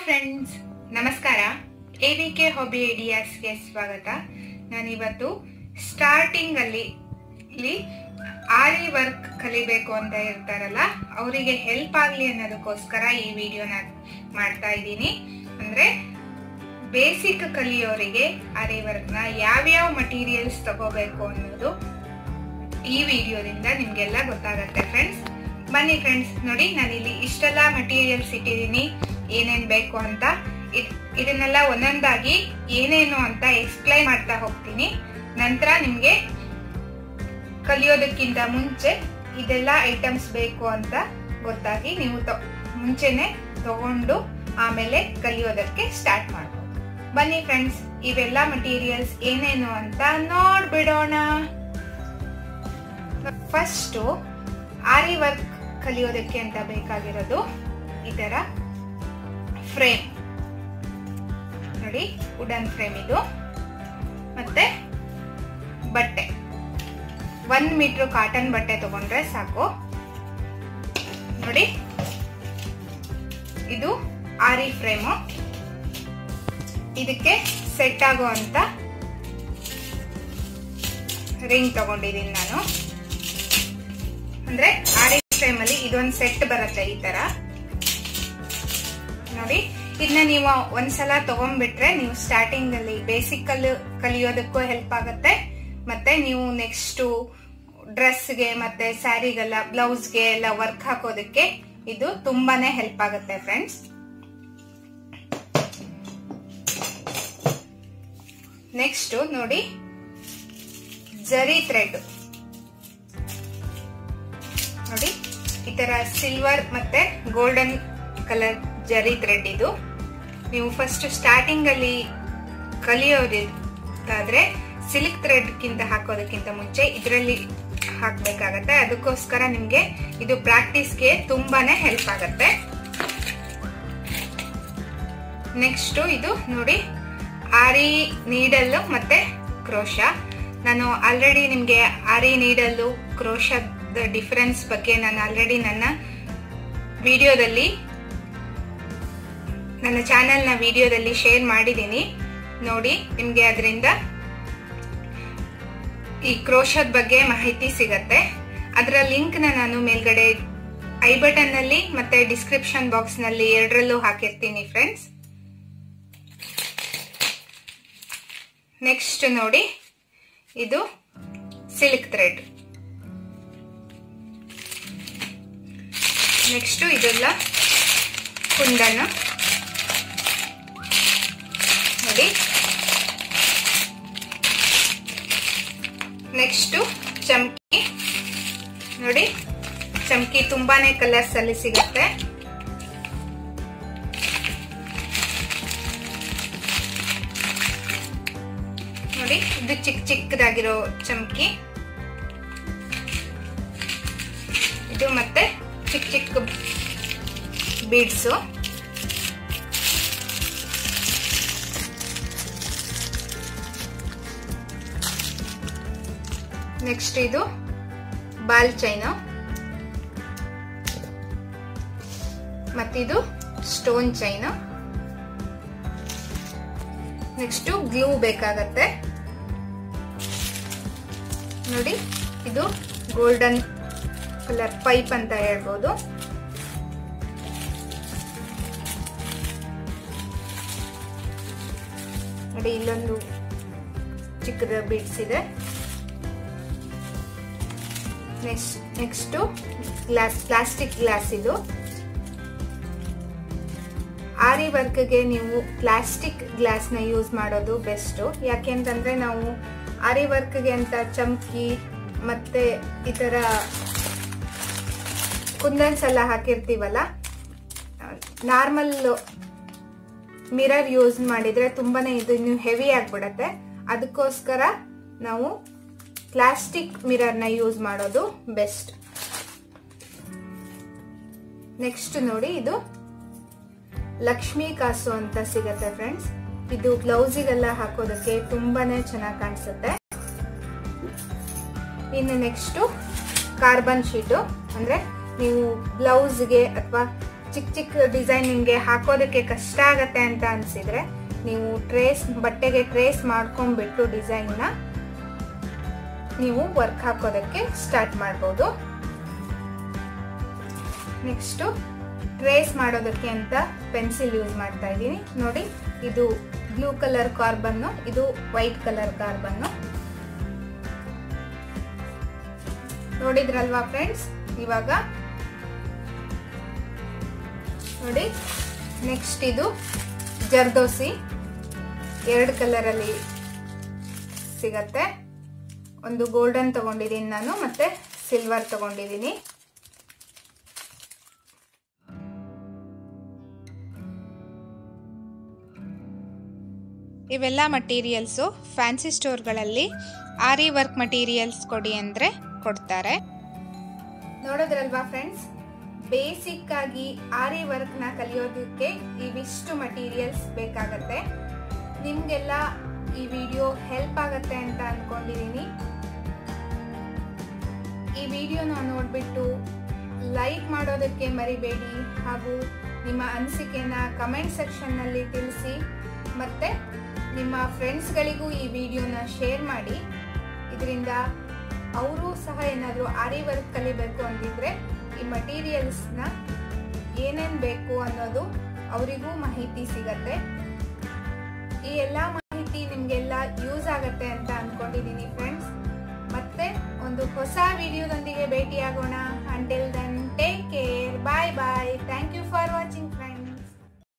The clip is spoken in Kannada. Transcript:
ಫ್ರೆಂಡ್ಸ್, ನಮಸ್ಕಾರ. ಎವಿಕೆ ಹಾಬಿ ಐಡಿಯಾಸ್ಗೆ ಸ್ವಾಗತ. ನಾನಿವತ್ತು ಸ್ಟಾರ್ಟಿಂಗ್ ಅಲ್ಲಿ ಆರಿ ವರ್ಕ್ ಕಲಿಬೇಕು ಅಂತ ಇರ್ತಾರಲ್ಲ, ಅವರಿಗೆ ಹೆಲ್ಪ್ ಆಗಲಿ ಅನ್ನೋದಕ್ಕೋಸ್ಕರ ಈ ವಿಡಿಯೋನ ಮಾಡ್ತಾ ಇದ್ದೀನಿ. ಅಂದ್ರೆ ಬೇಸಿಕ್ ಕಲಿಯೋರಿಗೆ ಆರಿ ವರ್ಕ್ ನ ಯಾವ್ಯಾವ ಮಟೀರಿಯಲ್ಸ್ ತಗೋಬೇಕು ಅನ್ನೋದು ಈ ವಿಡಿಯೋದಿಂದ ನಿಮ್ಗೆಲ್ಲ ಗೊತ್ತಾಗತ್ತೆ ಫ್ರೆಂಡ್ಸ್. ಬನ್ನಿ ಫ್ರೆಂಡ್ಸ್, ನೋಡಿ ನಾನಿಲ್ಲಿ ಇಷ್ಟೆಲ್ಲ ಮಟೀರಿಯಲ್ಸ್ ಇಟ್ಟಿದ್ದೀನಿ, ಏನೇನ್ ಬೇಕು ಅಂತ. ಇದನ್ನೆಲ್ಲ ಒಂದೊಂದಾಗಿ ಏನೇನು ಅಂತ ಎಕ್ಸ್ಪ್ಲೈನ್ ಮಾಡ್ತಾ ಹೋಗ್ತೀನಿ. ನಂತರ ನಿಮ್ಗೆ ಕಲಿಯೋದಕ್ಕಿಂತ ಮುಂಚೆ ಇದೆಲ್ಲ ಐಟಮ್ಸ್ ಬೇಕು ಅಂತ ಗೊತ್ತಾಗಿ ನೀವು ಮುಂಚೆನೆ ತಗೊಂಡು ಆಮೇಲೆ ಕಲಿಯೋದಕ್ಕೆ ಸ್ಟಾರ್ಟ್ ಮಾಡ್ಬೋದು. ಬನ್ನಿ ಫ್ರೆಂಡ್ಸ್, ಇವೆಲ್ಲ ಮಟೀರಿಯಲ್ಸ್ ಏನೇನು ಅಂತ ನೋಡ್ಬಿಡೋಣ. ಫಸ್ಟ್ ಆರಿ ವರ್ಕ್ ಕಲಿಯೋದಕ್ಕೆ ಅಂತ ಬೇಕಾಗಿರೋದು ಈ ತರ ಫ್ರೇಮ್ ನೋಡಿ, ವುಡನ್ ಫ್ರೇಮ್ ಇದು. ಮತ್ತೆ ಬಟ್ಟೆ 1 ಮೀಟರ್ ಕಾಟನ್ ಬಟ್ಟೆ ತಗೊಂಡ್ರೆ ಸಾಕು. ನೋಡಿ, ಇದು ಆರಿ ಫ್ರೇಮು. ಇದಕ್ಕೆ ಸೆಟ್ ಆಗೋ ಅಂತ ರಿಂಗ್ ತಗೊಂಡಿದ್ದೀನಿ ನಾನು. ಅಂದ್ರೆ ಆರಿ ಫ್ರೇಮ್ ಅಲ್ಲಿ ಇದೊಂದು ಸೆಟ್ ಬರುತ್ತೆ ಈ ತರ ನೋಡಿ. ಇದನ್ನ ನೀವು ಒಂದ್ಸಲ ತಗೊಂಡ್ಬಿಟ್ರೆ ನೀವು ಸ್ಟಾರ್ಟಿಂಗ್ ಅಲ್ಲಿ ಬೇಸಿಕ್ ಕಲಿಯೋದಕ್ಕೂ ಹೆಲ್ಪ್ ಆಗುತ್ತೆ. ಮತ್ತೆ ನೀವು ನೆಕ್ಸ್ಟ್ ಡ್ರೆಸ್ಗೆ ಮತ್ತೆ ಸ್ಯಾರಿಗೆಲ್ಲ ಬ್ಲೌಸ್ಗೆ ಎಲ್ಲ ವರ್ಕ್ ಹಾಕೋದಕ್ಕೆ ಇದು ತುಂಬಾನೇ ಹೆಲ್ಪ್ ಆಗುತ್ತೆ ಫ್ರೆಂಡ್ಸ್. ನೆಕ್ಸ್ಟ್ ನೋಡಿ, ಜರಿ ಥ್ರೆಡ್ ನೋಡಿ, ಈ ತರ ಸಿಲ್ವರ್ ಮತ್ತೆ ಗೋಲ್ಡನ್ ಕಲರ್ ಜರಿ ಥ್ರೆಡ್. ಇದು ನೀವು ಫಸ್ಟ್ ಸ್ಟಾರ್ಟಿಂಗ್ ಅಲ್ಲಿ ಕಲಿಯೋದಾದ್ರೆ ಸಿಲ್ಕ್ ಥ್ರೆಡ್ ಗಿಂತ ಹಾಕೋದಕ್ಕಿಂತ ಮುಂಚೆ ಇದರಲ್ಲಿ ಹಾಕ್ಬೇಕಾಗತ್ತೆ. ಅದಕ್ಕೋಸ್ಕರ ನಿಮ್ಗೆ ಇದು ಪ್ರಾಕ್ಟೀಸ್ಗೆ ತುಂಬಾನೇ ಹೆಲ್ಪ್ ಆಗತ್ತೆ. ನೆಕ್ಸ್ಟ್ ಇದು ನೋಡಿ, ಆರಿ ನೀಡಲ್ ಮತ್ತೆ ಕ್ರೋಶ. ನಾನು ಆಲ್ರೆಡಿ ನಿಮ್ಗೆ ಆರಿ ನೀಡಲ್ ಕ್ರೋಶದ ಡಿಫರೆನ್ಸ್ ಬಗ್ಗೆ ನಾನು ಆಲ್ರೆಡಿ ನನ್ನ ವಿಡಿಯೋದಲ್ಲಿ, ನನ್ನ ಚಾನೆಲ್ನ ವಿಡಿಯೋದಲ್ಲಿ ಶೇರ್ ಮಾಡಿದ್ದೀನಿ ನೋಡಿ. ನಿಮ್ಗೆ ಅದರಿಂದ ಈ ಕ್ರೋಶದ ಬಗ್ಗೆ ಮಾಹಿತಿ ಸಿಗತ್ತೆ. ಅದರ ಲಿಂಕ್ ನಾನು ಮೇಲ್ಗಡೆ ಐ ಬಟನ್ ನಲ್ಲಿ ಮತ್ತೆ ಡಿಸ್ಕ್ರಿಪ್ಷನ್ ಬಾಕ್ಸ್ ನಲ್ಲಿ ಎರಡರಲ್ಲೂ ಹಾಕಿರ್ತೀನಿ ಫ್ರೆಂಡ್ಸ್. ನೆಕ್ಸ್ಟ್ ನೋಡಿ, ಇದು ಸಿಲ್ಕ್ ಥ್ರೆಡ್. ನೆಕ್ಸ್ಟ್ ಇದೆಲ್ಲ ಕುಂದನ ನೋಡಿ. ನೆಕ್ಸ್ಟ್ ಚಮ್ಕಿ ನೋಡಿ, ಚಮ್ಕಿ ತುಂಬಾನೇ ಕಲರ್ಸ್ ಅಲ್ಲಿ ಸಿಗುತ್ತೆ. ನೋಡಿ, ಇದು ಚಿಕ್ಕ ಚಿಕ್ಕದಾಗಿರೋ ಚಮ್ಕಿ. ಇದು ಮತ್ತೆ ಚಿಕ್ಕ ಚಿಕ್ಕ ಬೀಡ್ಸು. ನೆಕ್ಸ್ಟ್ ಇದು ಬಾಲ್ ಚೈನು, ಮತ್ತಿದು ಸ್ಟೋನ್ ಚೈನು. ನೆಕ್ಸ್ಟ್ ಗ್ಲೂ ಬೇಕಾಗತ್ತೆ ನೋಡಿ. ಇದು ಗೋಲ್ಡನ್ ಕಲರ್ ಪೈಪ್ ಅಂತ ಹೇಳ್ಬೋದು. ನೋಡಿ, ಇಲ್ಲೊಂದು ಚಿಕ್ಕದ ಬೀಡ್ಸ್ ಇದೆ. Next glass, plastic glass. ಇದು ಆರಿ ವರ್ಕ್ಗೆ ನೀವು ಪ್ಲಾಸ್ಟಿಕ್ ಗ್ಲಾಸ್ ನ ಯೂಸ್ ಮಾಡೋದು ಬೆಸ್ಟ್. ಯಾಕೆಂತಂದ್ರೆ ನಾವು ಆರಿ ವರ್ಕ್ಗೆ ಅಂತ ಚಮ್ಕಿ ಮತ್ತೆ ಈ ತರ ಕುಂದನ್ಸ್ ಎಲ್ಲ ಹಾಕಿರ್ತೀವಲ್ಲ, ನಾರ್ಮಲ್ ಮಿರರ್ ಯೂಸ್ ಮಾಡಿದ್ರೆ ತುಂಬಾನೇ ಇದು ಇನ್ನು ಹೆವಿ ಆಗ್ಬಿಡತ್ತೆ. ಅದಕ್ಕೋಸ್ಕರ ನಾವು ಪ್ಲಾಸ್ಟಿಕ್ ಮಿರರ್ ನ ಯೂಸ್ ಮಾಡೋದು ಬೆಸ್ಟ್. ನೆಕ್ಸ್ಟ್ ನೋಡಿ, ಇದು ಲಕ್ಷ್ಮೀ ಕಾಸು ಅಂತ ಸಿಗತ್ತೆ ಫ್ರೆಂಡ್ಸ್. ಇದು ಬ್ಲೌಸಿಗೆಲ್ಲ ಹಾಕೋದಕ್ಕೆ ತುಂಬಾನೇ ಚೆನ್ನಾಗಿ ಕಾಣಿಸುತ್ತೆ. ಇನ್ನು ನೆಕ್ಸ್ಟ್ ಕಾರ್ಬನ್ ಶೀಟು, ಅಂದ್ರೆ ನೀವು ಬ್ಲೌಸ್ಗೆ ಅಥವಾ ಚಿಕ್ಕ ಚಿಕ್ಕ ಡಿಸೈನ್ ನಿಮಗೆ ಹಾಕೋದಕ್ಕೆ ಕಷ್ಟ ಆಗತ್ತೆ ಅಂತ ಅನಿಸಿದ್ರೆ ನೀವು ಬಟ್ಟೆಗೆ ಟ್ರೇಸ್ ಮಾಡ್ಕೊಂಡ್ಬಿಟ್ಟು ಡಿಸೈನ್ನ ನೀವು ವರ್ಕ್ ಹಾಕೋದಕ್ಕೆ ಸ್ಟಾರ್ಟ್ ಮಾಡ್ಬೋದು. ನೆಕ್ಸ್ಟು ಟ್ರೇಸ್ ಮಾಡೋದಕ್ಕೆ ಅಂತ ಪೆನ್ಸಿಲ್ ಯೂಸ್ ಮಾಡ್ತಾ ಇದ್ದೀನಿ. ನೋಡಿ, ಇದು ಬ್ಲೂ ಕಲರ್ ಕಾರ್ಬನ್ನು, ಇದು ವೈಟ್ ಕಲರ್ ಕಾರ್ಬನ್ನು. ನೋಡಿದ್ರಲ್ವಾ ಫ್ರೆಂಡ್ಸ್? ಇವಾಗ ನೋಡಿ, ನೆಕ್ಸ್ಟ್ ಇದು ಜರ್ದೋಸಿ 2 ಕಲರಲ್ಲಿ ಸಿಗತ್ತೆ. ಒಂದು ಗೋಲ್ಡನ್ ತಗೊಂಡಿದ್ದೀನಿ ನಾನು, ಮತ್ತೆ ಸಿಲ್ವರ್ ತಗೊಂಡಿದ್ದೀನಿ. ಇವೆಲ್ಲ ಮಟೀರಿಯಲ್ಸು ಫ್ಯಾನ್ಸಿ ಸ್ಟೋರ್ಗಳಲ್ಲಿ ಆರಿ ವರ್ಕ್ ಮಟೀರಿಯಲ್ಸ್ ಕೊಡಿ ಅಂದರೆ ಕೊಡ್ತಾರೆ. ನೋಡೋದ್ರಲ್ವಾ ಫ್ರೆಂಡ್ಸ್? ಬೇಸಿಕ್ ಆಗಿ ಆರಿ ವರ್ಕ್ನ ಕಲಿಯೋದಕ್ಕೆ ಇವಿಷ್ಟು ಮಟೀರಿಯಲ್ಸ್ ಬೇಕಾಗತ್ತೆ. ನಿಮಗೆಲ್ಲ ಈ ವಿಡಿಯೋ ಹೆಲ್ಪ್ ಆಗತ್ತೆ ಅಂತ ಅಂದ್ಕೊಂಡಿದ್ದೀನಿ. ಈ ವಿಡಿಯೋನ ನೋಡಿಬಿಟ್ಟು ಲೈಕ್ ಮಾಡೋದಕ್ಕೆ ಮರಿಬೇಡಿ, ಹಾಗೂ ನಿಮ್ಮ ಅನಿಸಿಕೆನ ಕಮೆಂಟ್ ಸೆಕ್ಷನ್ನಲ್ಲಿ ತಿಳಿಸಿ. ಮತ್ತು ನಿಮ್ಮ ಫ್ರೆಂಡ್ಸ್ಗಳಿಗೂ ಈ ವಿಡಿಯೋನ ಶೇರ್ ಮಾಡಿ. ಇದರಿಂದ ಅವರು ಸಹ ಏನಾದರೂ ಆರಿ ವರ್ಕ್ ಕಲಿಬೇಕು ಅಂದಿದ್ರೆ ಈ ಮಟೀರಿಯಲ್ಸ್ನ ಏನೇನು ಬೇಕು ಅನ್ನೋದು ಅವರಿಗೂ ಮಾಹಿತಿ ಸಿಗತ್ತೆ. ಈ ಎಲ್ಲ ಮಾಹಿತಿ ನಿಮಗೆಲ್ಲ ಯೂಸ್ ಆಗತ್ತೆ ಅಂತ ಅಂದ್ಕೊಂಡಿದ್ದೀನಿ ಫ್ರೆಂಡ್ಸ್. ಮತ್ತೆ ಒಂದು ಹೊಸ ವಿಡಿಯೋದೊಂದಿಗೆ ಭೇಟಿಯಾಗೋಣ. Until then take care, bye bye. Thank you for watching.